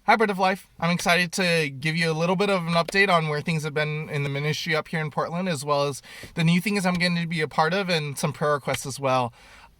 Hi, Bread of Life. I'm excited to give you a little bit of an update on where things have been in the ministry up here in Portland, as well as the new things I'm getting to be a part of and some prayer requests as well.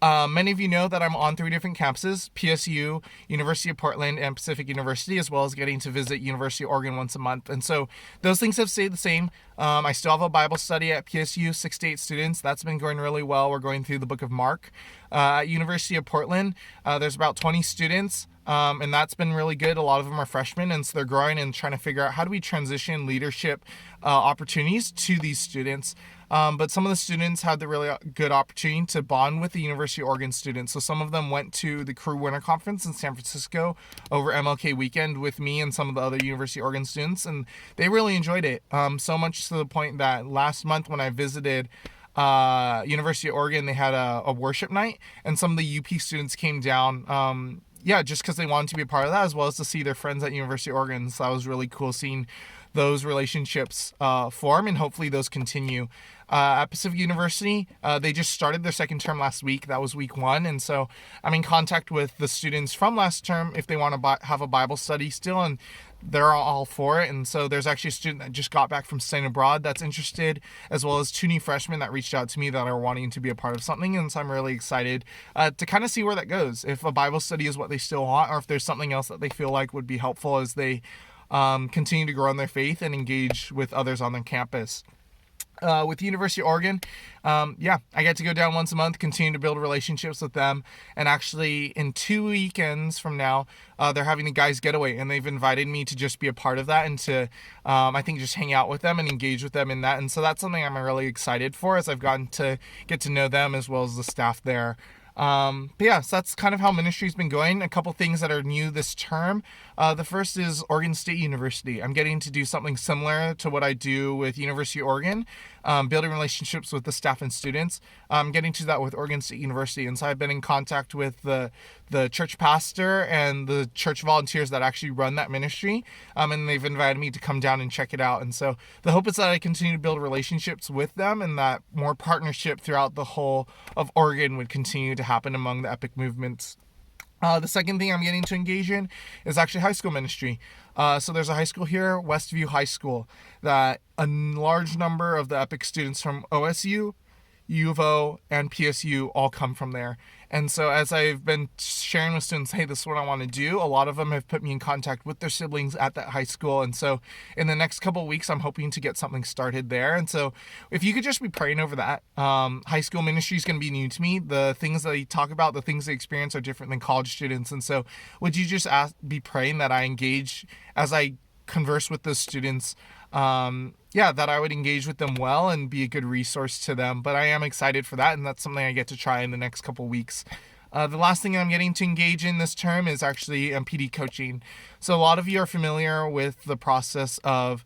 Many of you know that I'm on 3 different campuses: PSU, University of Portland, and Pacific University, as well as getting to visit University of Oregon once a month. And so those things have stayed the same. I still have a Bible study at PSU, 6 to 8 students. That's been going really well. We're going through the book of Mark. At University of Portland, there's about 20 students. And that's been really good. A lot of them are freshmen, and so they're growing and trying to figure out how do we transition leadership opportunities to these students. But some of the students had the really good opportunity to bond with the University of Oregon students. So some of them went to the Crew Winter Conference in San Francisco over MLK weekend with me and some of the other University of Oregon students, and they really enjoyed it. So much to the point that last month when I visited University of Oregon, they had a worship night, and some of the UP students came down. Just because they wanted to be a part of that, as well as to see their friends at University of Oregon. So that was really cool seeing those relationships form, and hopefully those continue. At Pacific University, they just started their second term last week. That was week 1. And so I'm in contact with the students from last term if they want to have a Bible study still, and they're all for it. And so there's actually a student that just got back from studying abroad that's interested, as well as 2 new freshmen that reached out to me that are wanting to be a part of something. And so I'm really excited to kind of see where that goes, if a Bible study is what they still want, or if there's something else that they feel like would be helpful as they continue to grow in their faith and engage with others on their campus. With the University of Oregon, I get to go down once a month, continue to build relationships with them. And actually, in 2 weekends from now, they're having a guys' getaway, and they've invited me to just be a part of that and to, I think, just hang out with them and engage with them in that. And so that's something I'm really excited for, as I've gotten to get to know them as well as the staff there. So that's kind of how ministry's been going. A couple things that are new this term. The first is Oregon State University. I'm getting to do something similar to what I do with University of Oregon, building relationships with the staff and students. I'm getting to that with Oregon State University. And so I've been in contact with the church pastor and the church volunteers that actually run that ministry. And they've invited me to come down and check it out. And so the hope is that I continue to build relationships with them, and that more partnership throughout the whole of Oregon would continue to happen among the Epic movements. The second thing I'm getting to engage in is actually high school ministry. So there's a high school here, Westview High School, that a large number of the Epic students from OSU, U of O, and PSU all come from there. And so as I've been sharing with students, hey, this is what I want to do, a lot of them have put me in contact with their siblings at that high school. And so in the next couple of weeks, I'm hoping to get something started there. And so if you could just be praying over that. High school ministry is going to be new to me. The things that I talk about, the things they experience are different than college students. And so would you just be praying that I engage as I converse with those students, that I would engage with them well and be a good resource to them. But I am excited for that, and that's something I get to try in the next couple weeks. The last thing I'm getting to engage in this term is actually MPD coaching. So a lot of you are familiar with the process of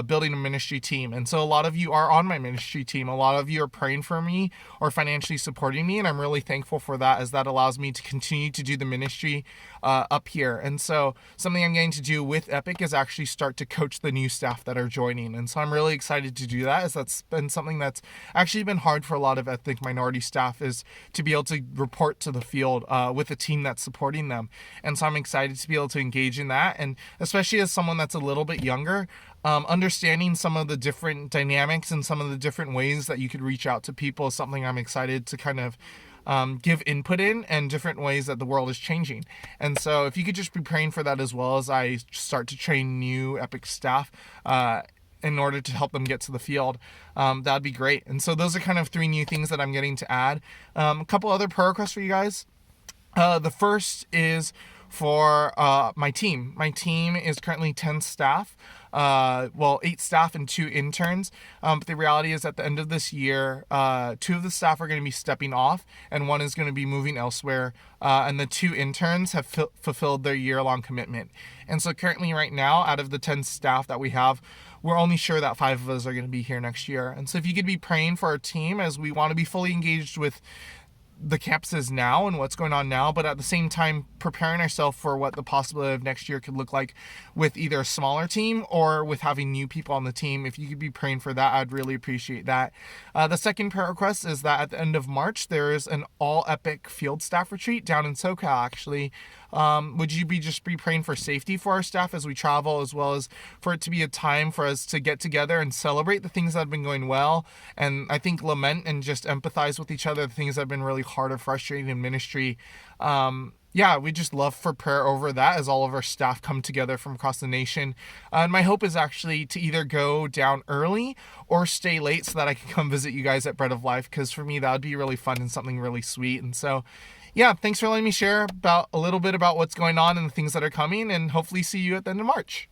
building a ministry team. And so a lot of you are on my ministry team. A lot of you are praying for me or financially supporting me. And I'm really thankful for that, as that allows me to continue to do the ministry up here. And so something I'm getting to do with Epic is actually start to coach the new staff that are joining. And so I'm really excited to do that, as that's been something that's actually been hard for a lot of ethnic minority staff, is to be able to report to the field with a team that's supporting them. And so I'm excited to be able to engage in that. And especially as someone that's a little bit younger, understanding some of the different dynamics and some of the different ways that you could reach out to people is something I'm excited to kind of give input in, and different ways that the world is changing. And so if you could just be praying for that, as well as I start to train new Epic staff in order to help them get to the field, that'd be great. And so those are kind of 3 new things that I'm getting to add. A couple other prayer requests for you guys. The first is for my team. My team is currently 10 staff. 8 staff and 2 interns. But the reality is, at the end of this year, 2 of the staff are going to be stepping off, and 1 is going to be moving elsewhere. And the 2 interns have fulfilled their year-long commitment. And so currently right now, out of the 10 staff that we have, we're only sure that 5 of us are going to be here next year. And so if you could be praying for our team, as we want to be fully engaged with the campuses now and what's going on now, but at the same time preparing ourselves for what the possibility of next year could look like with either a smaller team or with having new people on the team. If you could be praying for that, I'd really appreciate that. The second prayer request is that at the end of March, there is an all Epic field staff retreat down in SoCal, actually, Would you just be praying for safety for our staff as we travel, as well as for it to be a time for us to get together and celebrate the things that have been going well, and I think lament and just empathize with each other, the things that have been really hard or frustrating in ministry. Yeah, we just love for prayer over that as all of our staff come together from across the nation. And my hope is actually to either go down early or stay late so that I can come visit you guys at Bread of Life, because for me that would be really fun and something really sweet. And so, yeah, thanks for letting me share about a little bit about what's going on and the things that are coming, and hopefully see you at the end of March.